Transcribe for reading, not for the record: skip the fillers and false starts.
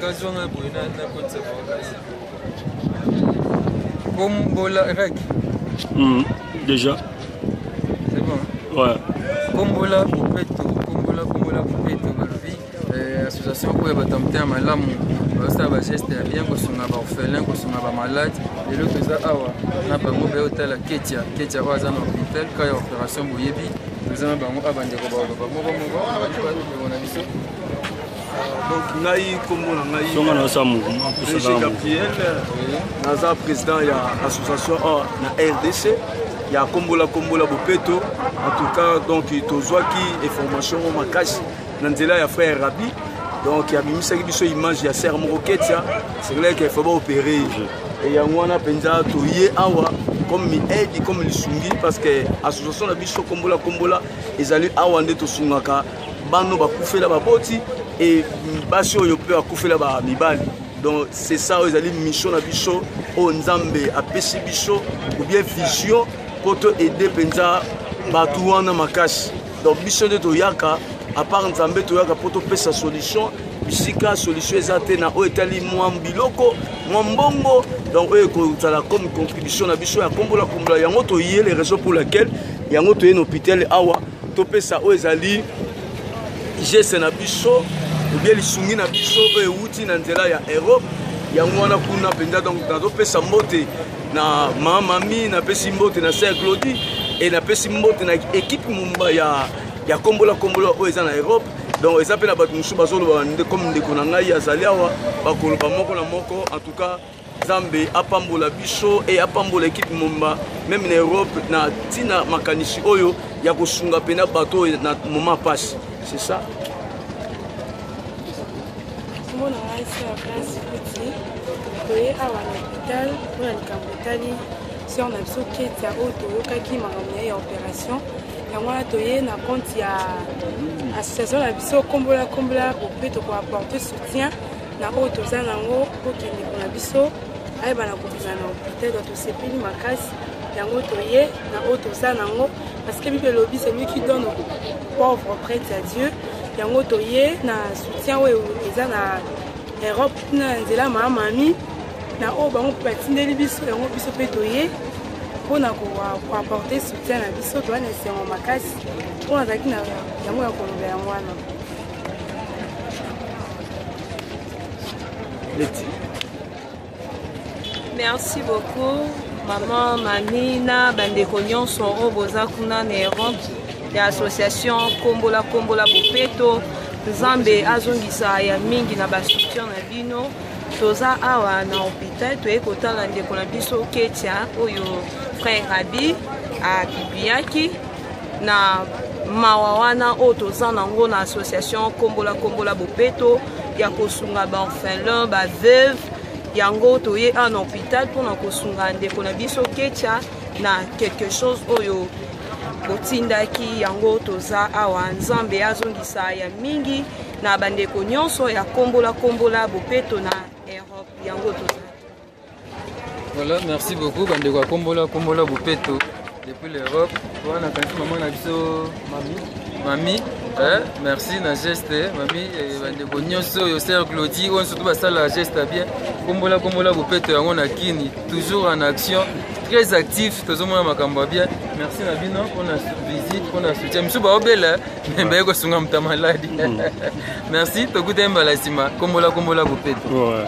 Gazouanga Bruna na Côte d'Ivoire. Kombola Reg. Déjà. C'est bon. Ouais. Kombola Bopeto, Kombola Bopeto, Balobi, association pour les batamter à Malamu, ça va geste bien que son orphelin, que son malade, et l'autre awa, n'a pas mobile hôtel à Ketia, Ketia va dans l'hôpital, quand il y a opération Bouyebi, nous avons avant de donc, Naï Kombola, Naï Gabriel, Naza président de l'association na RDC. Il y a Kombola Bopeto. En tout cas, donc il y a information au Makashi. Il y a frère Rabi. Donc il y a une image, il y a Serre Moroketia. C'est là qu'il faut opérer. Et il y a un Penza Toye Awa, comme il aide, comme il sungi, parce que l'association de Bicho Kombola, ils allaient Awa Neto Sungaka, Bano Bakoufe la Baboti, et Basio Yope Bakoufe la Babibali. Donc c'est ça, ils allaient mission à Bicho, au Nzambe, à Pessi Bicho, ou bien Vision. Pour aider Penza Batouana Makashi. Donc, mission de Toyaka, à part Nzambe Toyaka, pour te sa solution, Bisika, solution exacte, na Oetali, Mwambiloko, Mwambongo. Donc, comme contribution, la mission à Kombola, Yango Toye, les raisons pour lesquelles Yango Toye, l'hôpital Awa, Topé sa Oezali, Gesse na Bicho, ou bien les Sungi na Bicho, et Outi Nandela, ya Europe, Yango na Kuna Penza, donc, dans Topé sa moté. Na mamami na pesi mbote na Sœur Claudie et na pesi mbote na équipe mumba ya Kombola o eza na Europe. Donc eza pe na batu musu bazolo comme ndeko na ngai azali awa bakoloba moko na moko. En tout cas Zambe apambola biso et apambola équipe mumba même na Europe na tina makanisi oyo ya kosunga pena bato na moment passe. C'est ça. Mon nom est France Petit. Koye awa na hôpital pour la Cambotali si on a besoin qu'il y a auto qui m'a ramené à opération et moi toye na compte ya association la biso Kombola Bopeto pour apporter soutien na auto za nango pour qu'il na biso ay bana ko na hôpital donc c'est plus makasi yango toye na auto za nango parce que Bible lobby c'est lui qui donne aux pauvres prêtres à Dieu yango toye na soutien ouais eza na Europe na nzela mamami na o bango patindeli biso yango biso pe toye pona ko apporter soutien na biso to na sengo makasi pona zaki na yango ya koloba yango wana. Merci beaucoup maman Manina bandeko nyonso o boza kuna na Europe ya association Kombola Bopeto Nzambe azongisa ya mingi na ba soutien na bino. Toza awa na hôpital toye kotala ndeko na biso Ketia oyo frère Rabi a Kipiaki na mawawana o toza nango na association Kombola Bopeto ya kosunga ba orphelin ba veuve yango toye en hôpital pour na kosunga ndeko na biso Ketia na quelque chose oyo botindaki yango toza awa Nzambe azongisa ya mingi na bandeko nyonso ya Kombola Bopeto na Europe yango toza. Voilà, merci beaucoup bandeko Kombola Bopeto depuis l'Europe. Voilà, quand maman na biso mami merci na geste mami bandeko nyonso yo Sœur Claudie on surtout ça la geste bien Kombola Bopeto yango na kini toujours en action très actif tozomona makambo bien. Merci na bino pour la visite pour la soutien monsieur ba obela mais ko sunga mta maladi merci to kutemba la sima Kombola Bopeto.